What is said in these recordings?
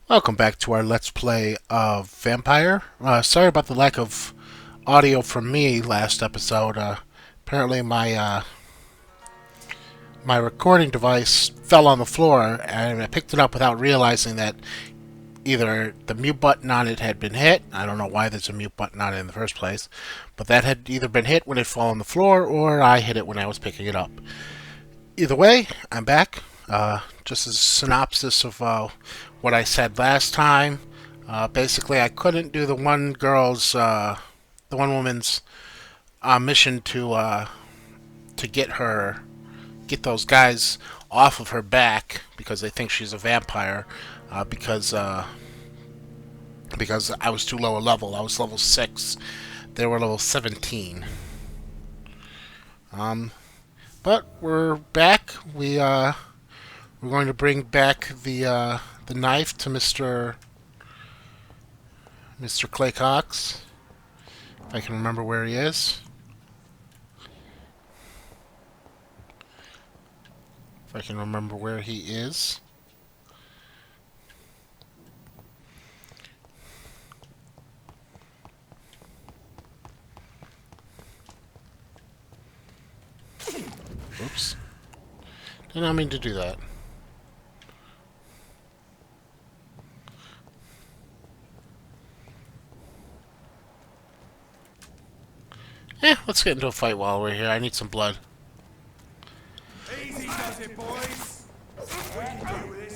Welcome back to our Let's Play of Vampyr. Sorry about the lack of audio from me last episode. Apparently my recording device fell on the floor and I picked it up without realizing that either the mute button on it had been hit. I don't know why there's a mute button on it in the first place, but that had either been hit when it fell on the floor or I hit it when I was picking it up. Either way, I'm back. Just as a synopsis of what I said last time. Basically, I couldn't do the one woman's mission to get those guys off of her back because they think she's a vampire. Because I was too low a level. I was level 6. They were level 17. But we're back. We're going to bring back the knife to Mr. Clay Cox, if I can remember where he is. If I can remember where he is. Oops. Did not mean to do that. Let's get into a fight while we're here. I need some blood. Easy does it, boys. We can deal with this.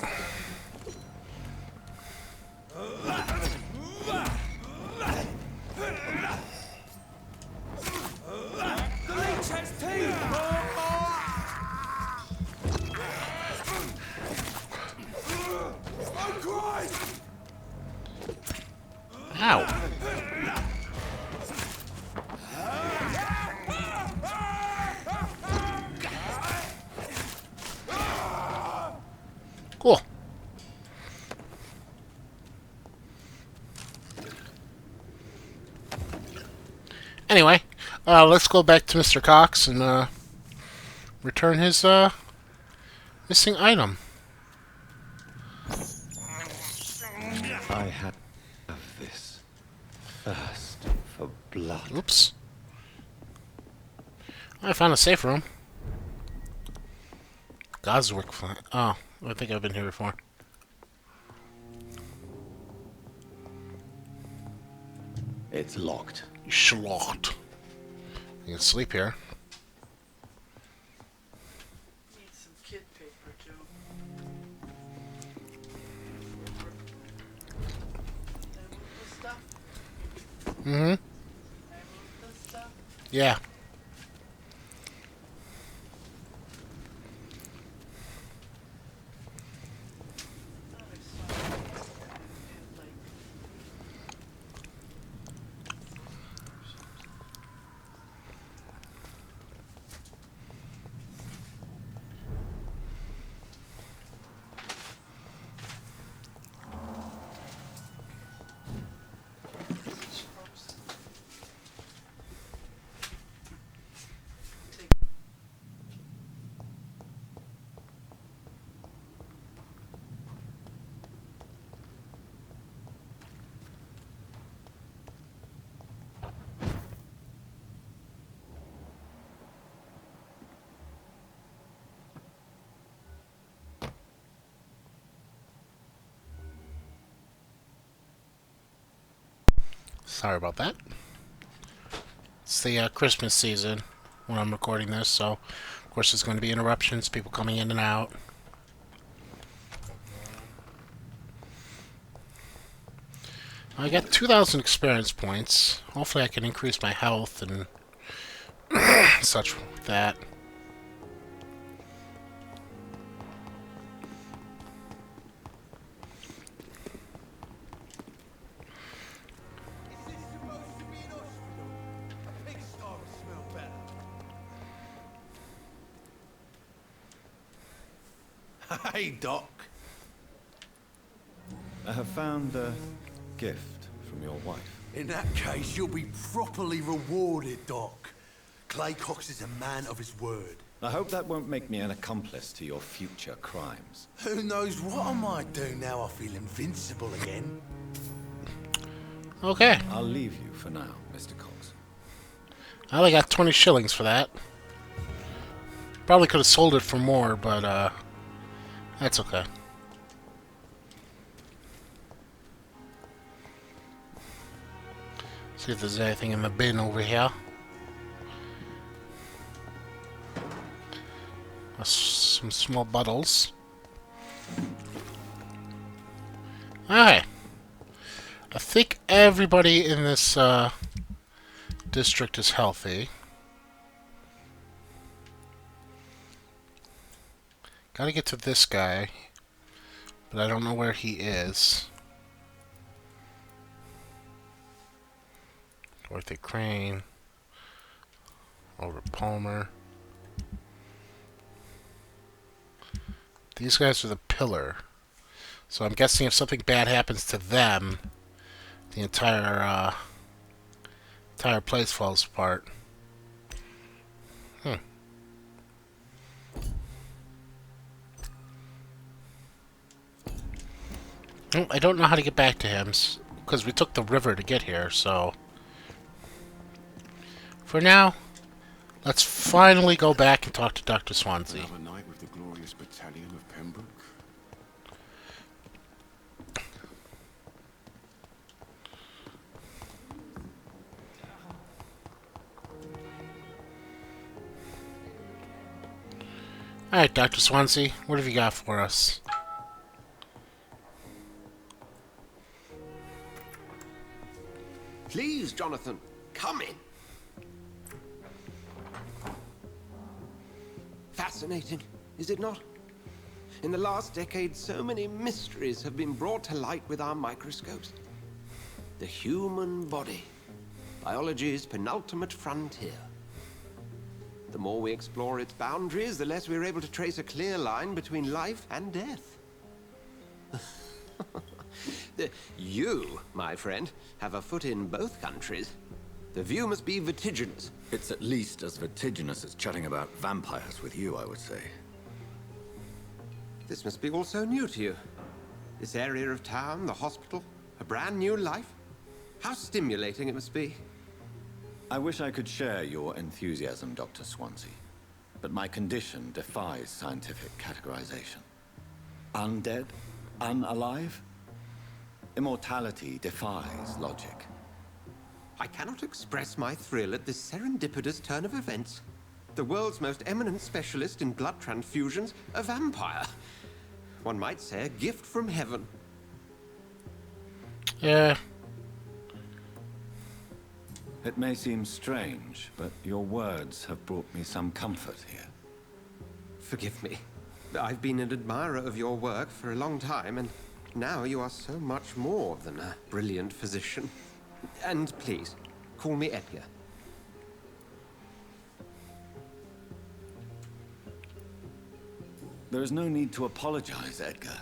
The leech has teeth. Oh Christ! Ow. Cool. Anyway, let's go back to Mr. Cox and return his missing item. I have this thirst for blood. Oops. I found a safe room. Goswick. Oh, I think I've been here before. It's locked. Schlot. You can sleep here. Need some kid paper too. Did I move this stuff? Mm-hmm. Did I move this stuff? Yeah. Oh, I saw it. It like Sorry about that. It's the Christmas season when I'm recording this, so of course there's going to be interruptions, people coming in and out. I got 2,000 experience points. Hopefully I can increase my health and such with that. Is this supposed to be an hospital? A pigsty would smell better. Hey, Doc. I have found a gift from your wife. In that case, you'll be properly rewarded, Doc. Clay Cox is a man of his word. I hope that won't make me an accomplice to your future crimes. Who knows what I might do now I feel invincible again. Okay. I'll leave you for now, Mr. Cox. I only got 20 shillings for that. Probably could have sold it for more, but that's okay. See if there's anything in the bin over here. Some small bottles. Alright. I think everybody in this district is healthy. Gotta get to this guy, but I don't know where he is. Dorothy Crane. Over Palmer. These guys are the pillar. So I'm guessing if something bad happens to them, the entire place falls apart. Oh, I don't know how to get back to him, because we took the river to get here, so... For now, let's finally go back and talk to Dr. Swansea. Another night with the glorious battalion of Pembroke. Alright, Dr. Swansea, what have you got for us? Please, Jonathan, come in. Fascinating, is it not? In the last decade, so many mysteries have been brought to light with our microscopes. The human body, biology's penultimate frontier. The more we explore its boundaries, the less we're able to trace a clear line between life and death. You, my friend, have a foot in both countries. The view must be vertiginous. It's at least as vertiginous as chatting about vampires with you, I would say. This must be all so new to you. This area of town, the hospital, a brand new life. How stimulating it must be. I wish I could share your enthusiasm, Dr. Swansea, but my condition defies scientific categorization. Undead? Unalive? Immortality defies logic. I cannot express my thrill at this serendipitous turn of events. The world's most eminent specialist in blood transfusions, a vampire. One might say a gift from heaven. Yeah. It may seem strange, but your words have brought me some comfort here. Forgive me. I've been an admirer of your work for a long time, and now you are so much more than a brilliant physician. And please, call me Edgar. There is no need to apologize, Edgar.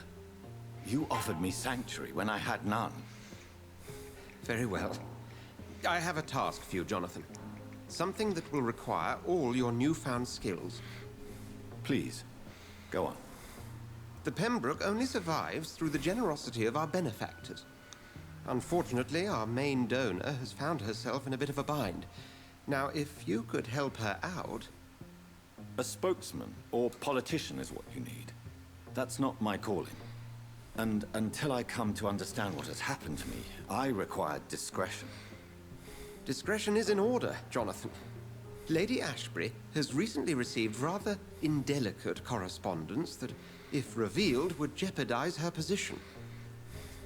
You offered me sanctuary when I had none. Very well. I have a task for you, Jonathan. Something that will require all your newfound skills. Please, go on. The Pembroke only survives through the generosity of our benefactors. Unfortunately, our main donor has found herself in a bit of a bind. Now, if you could help her out... A spokesman or politician is what you need. That's not my calling. And until I come to understand what has happened to me, I require discretion. Discretion is in order, Jonathan. Lady Ashbury has recently received rather indelicate correspondence that, if revealed, would jeopardize her position.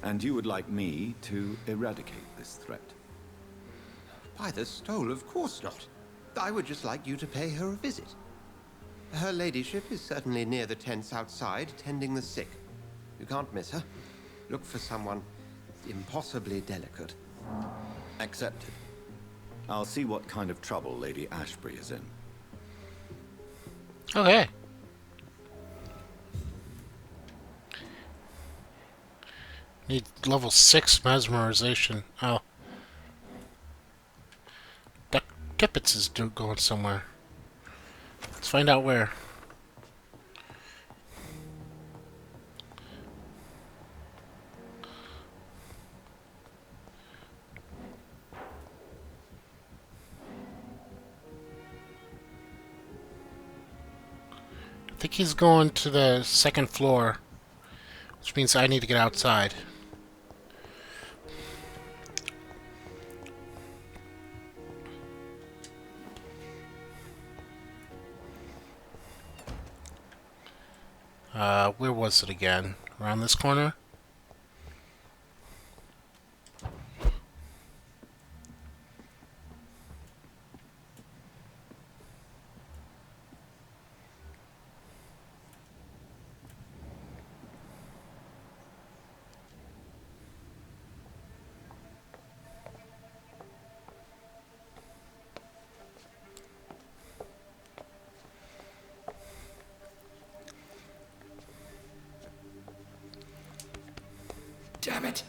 And you would like me to eradicate this threat? By the stole, of course not. I would just like you to pay her a visit. Her ladyship is certainly near the tents outside, tending the sick. You can't miss her. Look for someone impossibly delicate. Accepted. I'll see what kind of trouble Lady Ashbury is in. Okay. Need level 6 mesmerization. Oh. Tippets is going somewhere. Let's find out where. I think he's going to the second floor, which means I need to get outside. Where was it again? Around this corner? Damn it!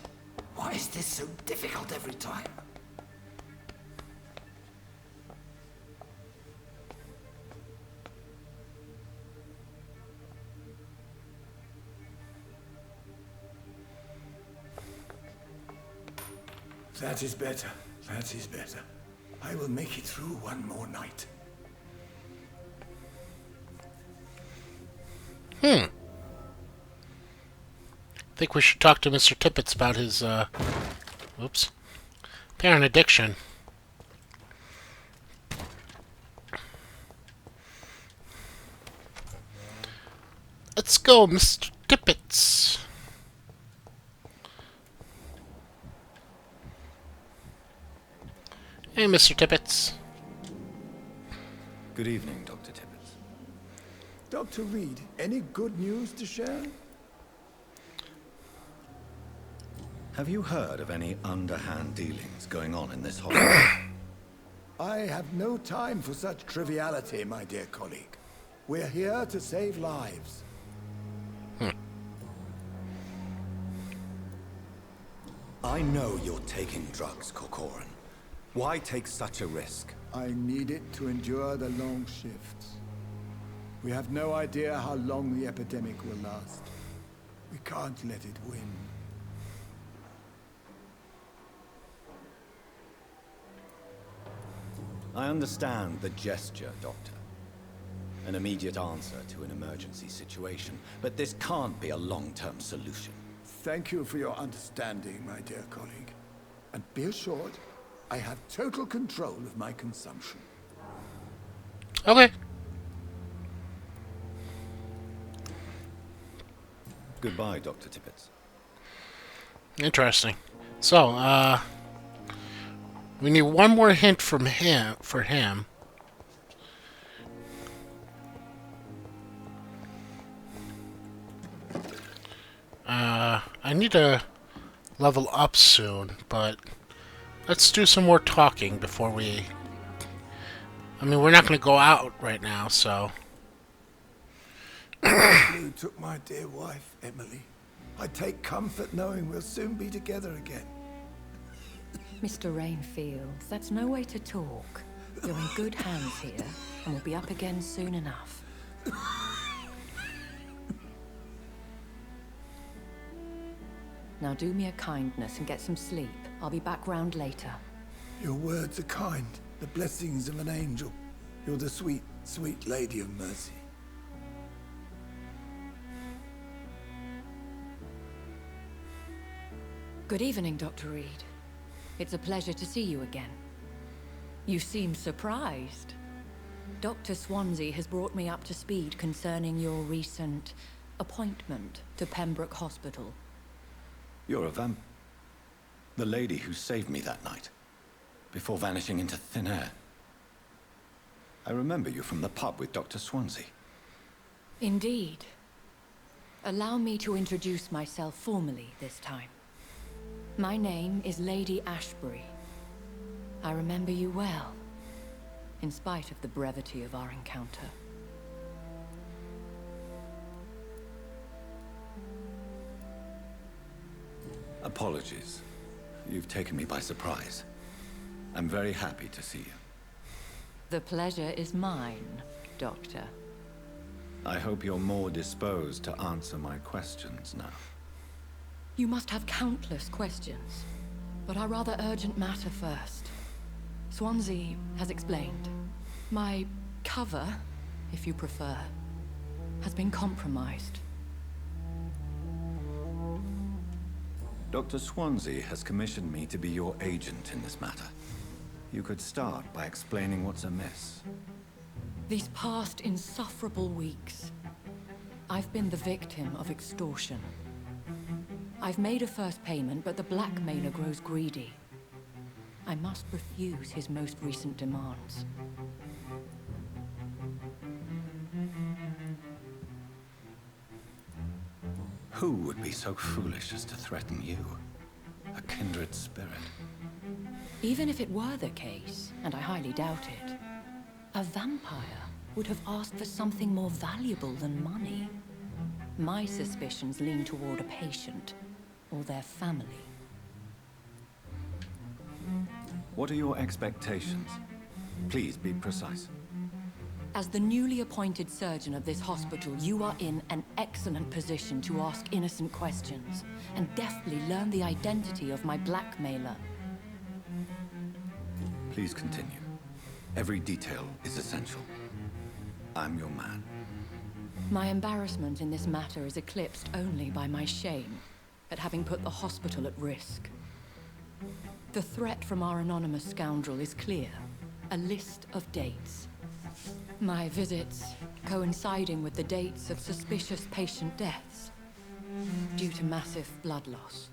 Why is this so difficult every time? That is better. That is better. I will make it through one more night. I think we should talk to Mr. Tippett about his, apparent addiction. Let's go, Mr. Tippett. Hey, Mr. Tippett. Good evening, Dr. Tippett. Dr. Reed, any good news to share? Have you heard of any underhand dealings going on in this hospital? I have no time for such triviality, my dear colleague. We're here to save lives. I know you're taking drugs, Corcoran. Why take such a risk? I need it to endure the long shifts. We have no idea how long the epidemic will last. We can't let it win. I understand the gesture, Doctor. An immediate answer to an emergency situation, but this can't be a long-term solution. Thank you for your understanding, my dear colleague. And be assured, I have total control of my consumption. Okay. Goodbye, Dr. Tippett. Interesting. So, we need one more hint from him, I need to level up soon, but let's do some more talking before we... I mean, we're not going to go out right now, so... You took my dear wife, Emily. I take comfort knowing we'll soon be together again. Mr. Rainfield, that's no way to talk. You're in good hands here, and we'll be up again soon enough. Now do me a kindness and get some sleep. I'll be back round later. Your words are kind, the blessings of an angel. You're the sweet, sweet Lady of Mercy. Good evening, Dr. Reed. It's a pleasure to see you again. You seem surprised. Dr. Swansea has brought me up to speed concerning your recent appointment to Pembroke Hospital. You're a the lady who saved me that night, before vanishing into thin air. I remember you from the pub with Dr. Swansea. Indeed. Allow me to introduce myself formally this time. My name is Lady Ashbury. I remember you well, in spite of the brevity of our encounter. Apologies. You've taken me by surprise. I'm very happy to see you. The pleasure is mine. Doctor. I hope you're more disposed to answer my questions now. You must have countless questions, but our rather urgent matter first. Swansea has explained. My cover, if you prefer, has been compromised. Dr. Swansea has commissioned me to be your agent in this matter. You could start by explaining what's amiss. These past insufferable weeks, I've been the victim of extortion. I've made a first payment, but the blackmailer grows greedy. I must refuse his most recent demands. Who would be so foolish as to threaten you? A kindred spirit. Even if it were the case, and I highly doubt it, a vampire would have asked for something more valuable than money. My suspicions lean toward a patient or their family. What are your expectations? Please be precise. As the newly appointed surgeon of this hospital, you are in an excellent position to ask innocent questions and deftly learn the identity of my blackmailer. Please continue. Every detail is essential. I'm your man. My embarrassment in this matter is eclipsed only by my shame at having put the hospital at risk. The threat from our anonymous scoundrel is clear. A list of dates. My visits coinciding with the dates of suspicious patient deaths due to massive blood loss.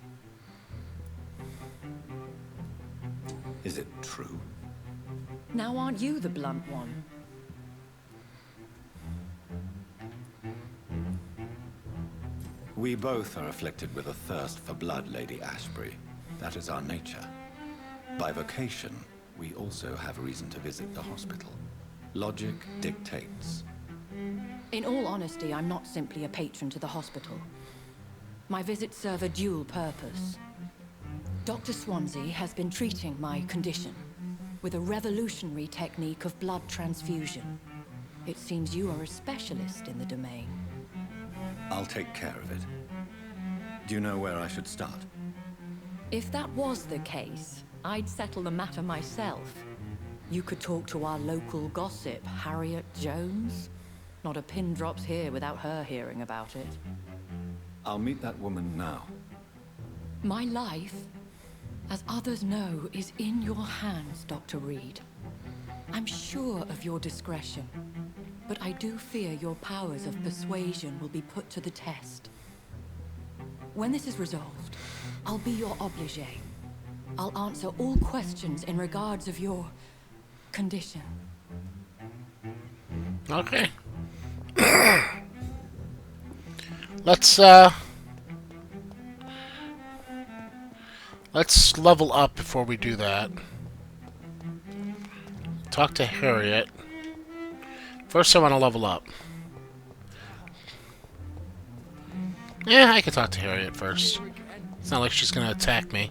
Is it true? Now aren't you the blunt one? We both are afflicted with a thirst for blood, Lady Ashbury. That is our nature. By vocation, we also have reason to visit the hospital. Logic dictates. In all honesty, I'm not simply a patron to the hospital. My visits serve a dual purpose. Dr. Swansea has been treating my condition with a revolutionary technique of blood transfusion. It seems you are a specialist in the domain. I'll take care of it. Do you know where I should start? If that was the case, I'd settle the matter myself. You could talk to our local gossip, Harriet Jones. Not a pin drops here without her hearing about it. I'll meet that woman now. My life, as others know, is in your hands, Dr. Reed. I'm sure of your discretion, but I do fear your powers of persuasion will be put to the test. When this is resolved, I'll be your obligé. I'll answer all questions in regards of your condition. Okay. Let's level up before we do that. Talk to Harriet. First I want to level up. Yeah, I can talk to Harriet first. It's not like she's gonna attack me.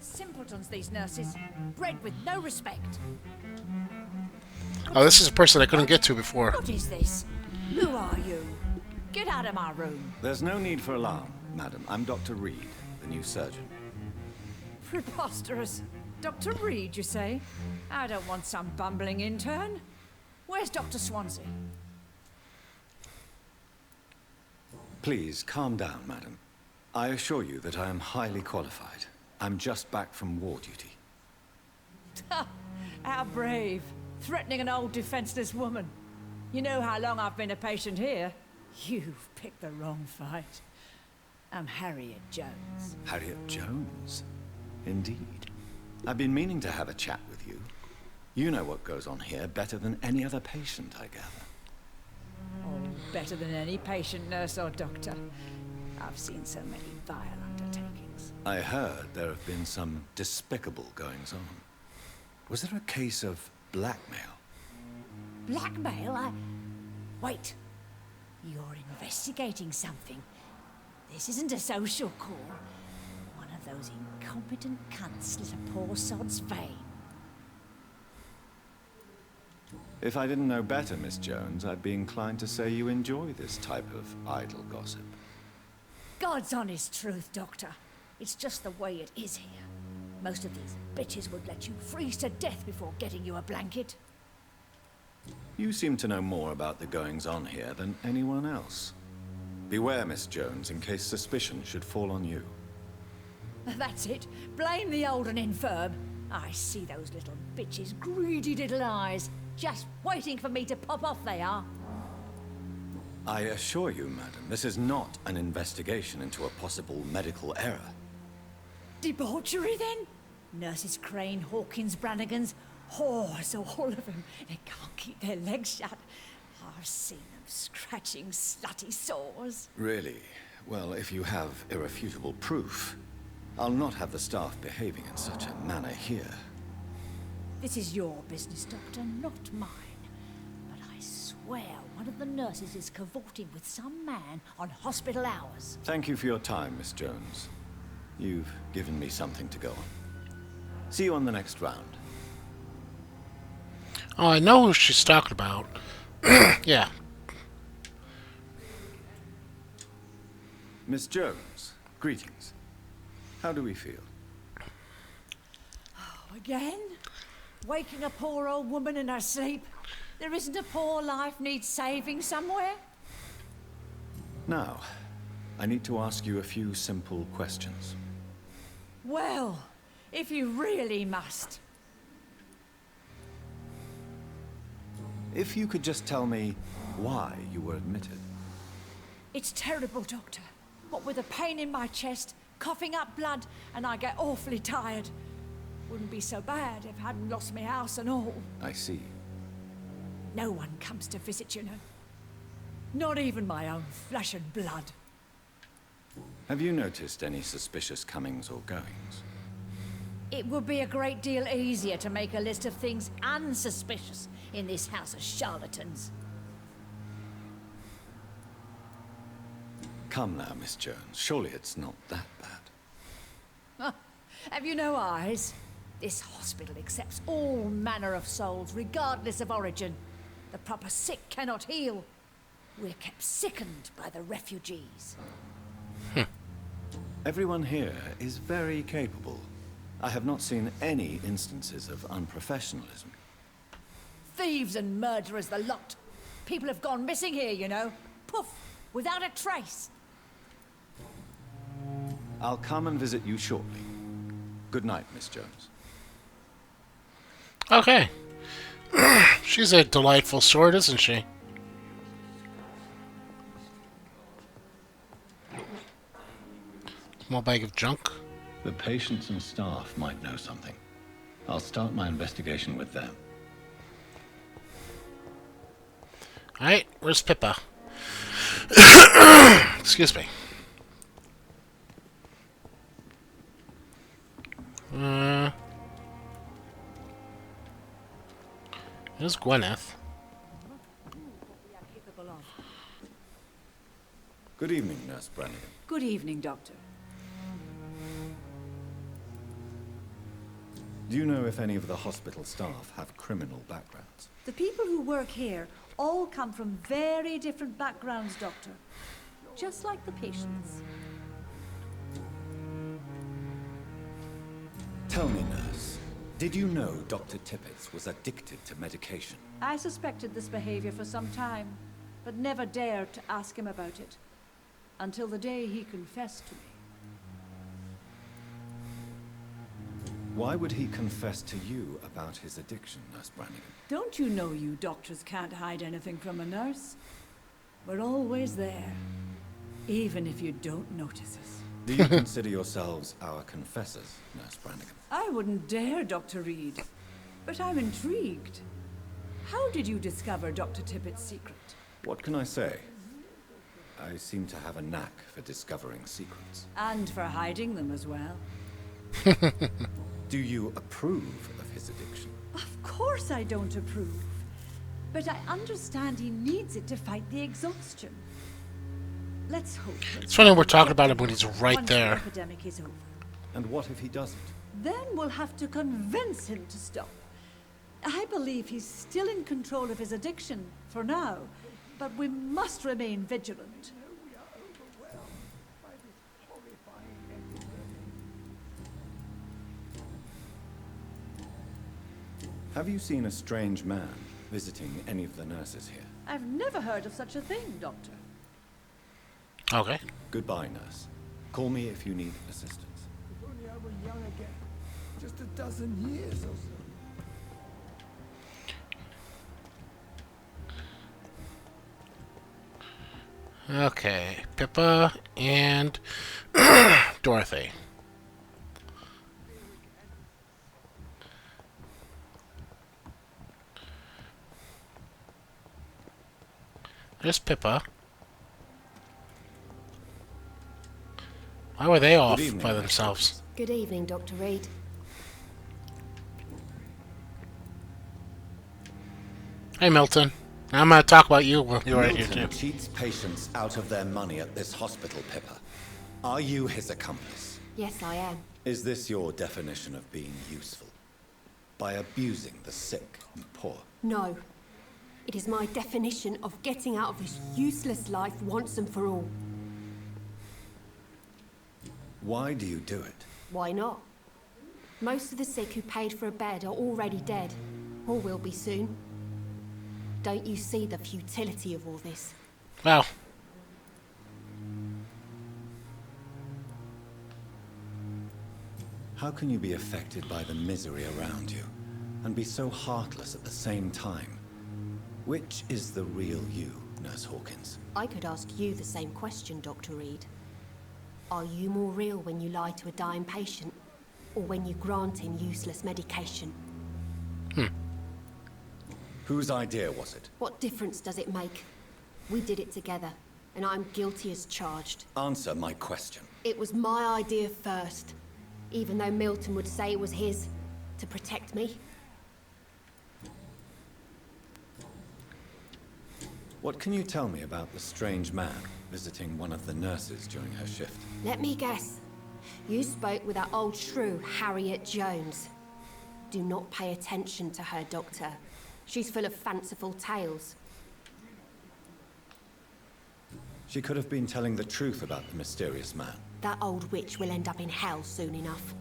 Simpletons, these nurses. Bred with no respect. Oh, this is a person I couldn't get to before. What is this? Who are you? Get out of my room. There's no need for alarm, madam. I'm Dr. Reed, the new surgeon. Preposterous. Dr. Reed, you say? I don't want some bumbling intern. Where's Dr. Swansea? Please, calm down, madam. I assure you that I am highly qualified. I'm just back from war duty. How brave. Threatening an old defenseless woman. You know how long I've been a patient here? You've picked the wrong fight. I'm Harriet Jones. Harriet Jones? Indeed. I've been meaning to have a chat with you. You know what goes on here better than any other patient, I gather. Oh, better than any patient, nurse, or doctor. I've seen so many vile undertakings. I heard there have been some despicable goings-on. Was there a case of blackmail? Blackmail? Wait. You're investigating something. This isn't a social call. One of those incompetent cunts slit a poor sod's vein. If I didn't know better, Miss Jones, I'd be inclined to say you enjoy this type of idle gossip. God's honest truth, Doctor. It's just the way it is here. Most of these bitches would let you freeze to death before getting you a blanket. You seem to know more about the goings-on here than anyone else. Beware, Miss Jones, in case suspicion should fall on you. That's it. Blame the old and infirm. I see those little bitches' greedy little eyes. Just waiting for me to pop off they are. I assure you, madam, this is not an investigation into a possible medical error. Debauchery, then? Nurses Crane, Hawkins, Brannigans, whores, all of them. They can't keep their legs shut. I've seen them scratching slutty sores. Really? Well, if you have irrefutable proof, I'll not have the staff behaving in such a manner here. This is your business, Doctor, not mine. But I swear one of the nurses is cavorting with some man on hospital hours. Thank you for your time, Miss Jones. You've given me something to go on. See you on the next round. Oh, I know who she's talking about. Yeah. Miss Jones, greetings. How do we feel? Oh, again? Waking a poor old woman in her sleep? There isn't a poor life needs saving somewhere? Now, I need to ask you a few simple questions. Well, if you really must. If you could just tell me why you were admitted. It's terrible, Doctor. What with a pain in my chest, coughing up blood, and I get awfully tired. Wouldn't be so bad if I hadn't lost my house and all. I see. No one comes to visit, you know. Not even my own flesh and blood. Have you noticed any suspicious comings or goings? It would be a great deal easier to make a list of things unsuspicious in this house of charlatans. Come now, Miss Jones. Surely it's not that bad. Have you no eyes? This hospital accepts all manner of souls, regardless of origin. The proper sick cannot heal. We're kept sickened by the refugees. Everyone here is very capable. I have not seen any instances of unprofessionalism. Thieves and murderers, the lot. People have gone missing here, you know. Poof, without a trace. I'll come and visit you shortly. Good night, Miss Jones. Okay. She's a delightful sort, isn't she? Small bag of junk. The patients and staff might know something. I'll start my investigation with them. Alright, where's Pippa? Excuse me. Here's Gwyneth. Good evening, Nurse Brannigan. Good evening, Doctor. Do you know if any of the hospital staff have criminal backgrounds? The people who work here all come from very different backgrounds, Doctor. Just like the patients. Tell me, nurse, did you know Dr. Tippett was addicted to medication? I suspected this behavior for some time, but never dared to ask him about it. Until the day he confessed to me. Why would he confess to you about his addiction, Nurse Brannigan? Don't you know you doctors can't hide anything from a nurse? We're always there, even if you don't notice us. Do you consider yourselves our confessors, Nurse Brannigan? I wouldn't dare, Dr. Reed. But I'm intrigued. How did you discover Dr. Tippett's secret? What can I say? I seem to have a knack for discovering secrets. And for hiding them as well. Do you approve of his addiction? Of course I don't approve. But I understand he needs it to fight the exhaustion. Let's hope. It's funny we're talking about him when he's right once there. The epidemic is over. And what if he doesn't? Then we'll have to convince him to stop. I believe he's still in control of his addiction, for now. But we must remain vigilant. We are overwhelmed by this horrifying epidemic. Have you seen a strange man visiting any of the nurses here? I've never heard of such a thing, Doctor. Okay. Goodbye, nurse. Call me if you need assistance. If only I were young again. Just a dozen years or so. Okay, Pippa and Dorothy. There's Pippa. Why were they off evening, by themselves? Good evening, Dr. Reed. Hey, Milton. I'm going to talk about you while you're right here, Milton too. cheats patients out of their money at this hospital, Pippa. Are you his accomplice? Yes, I am. Is this your definition of being useful? By abusing the sick and poor? No. It is my definition of getting out of this useless life once and for all. Why do you do it? Why not? Most of the sick who paid for a bed are already dead, or will be soon. Don't you see the futility of all this? Well, How can you be affected by the misery around you, and be so heartless at the same time? Which is the real you, Nurse Hawkins? I could ask you the same question, Dr. Reed. Are you more real when you lie to a dying patient, or when you grant him useless medication? Whose idea was it? What difference does it make? We did it together, and I'm guilty as charged. Answer my question. It was my idea first, even though Milton would say it was his, to protect me. What can you tell me about the strange man visiting one of the nurses during her shift? Let me guess. You spoke with that old shrew, Harriet Jones. Do not pay attention to her, Doctor. She's full of fanciful tales. She could have been telling the truth about the mysterious man. That old witch will end up in hell soon enough.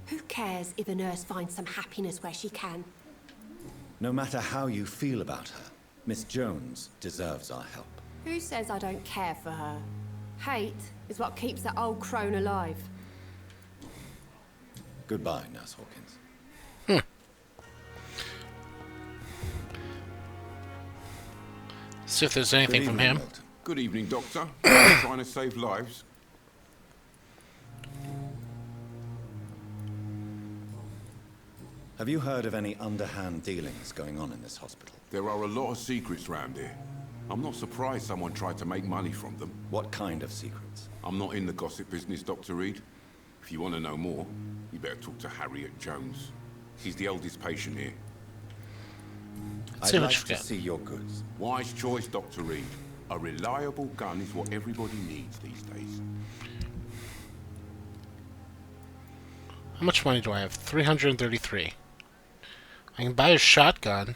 Who cares if a nurse finds some happiness where she can? No matter how you feel about her, Miss Jones deserves our help. Who says I don't care for her? Hate is what keeps that old crone alive. Goodbye, Nurse Hawkins. see if there's anything from him. Milton. Good evening, Doctor. Trying to save lives. Have you heard of any underhand dealings going on in this hospital? There are a lot of secrets round here. I'm not surprised someone tried to make money from them. What kind of secrets? I'm not in the gossip business, Dr. Reed. If you want to know more, you better talk to Harriet Jones. She's the oldest patient here. See I'd what like you've to got. see your goods. Wise choice, Dr. Reed. A reliable gun is what everybody needs these days. How much money do I have? 333. I can buy a shotgun.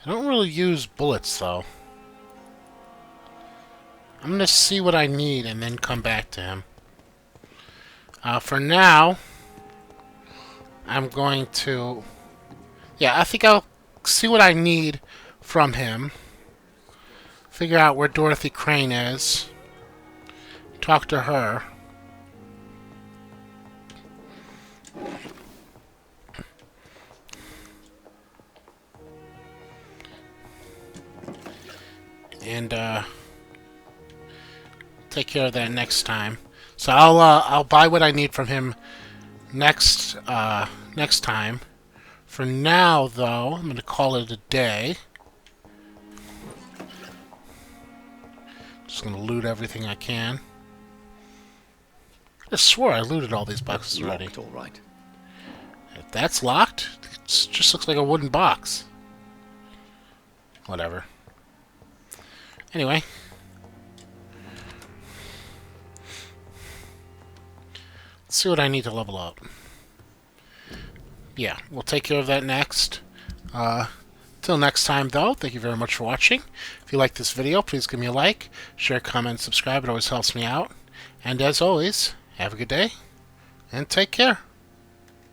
I don't really use bullets, though. I'm going to see what I need and then come back to him. For now, I'm going to... Yeah, I think I'll see what I need from him. Figure out where Dorothy Crane is. Talk to her. And take care of that next time. So I'll buy what I need from him next time. For now, though, I'm going to call it a day. Just going to loot everything I can. I swore I looted all these boxes already. Locked, all right. If that's locked, it just looks like a wooden box. Whatever. Anyway. Let's see what I need to level up. yeah, we'll take care of that next. Till next time, though, thank you very much for watching. If you like this video, please give me a like, share, comment, subscribe. It always helps me out. And as always, have a good day, and take care.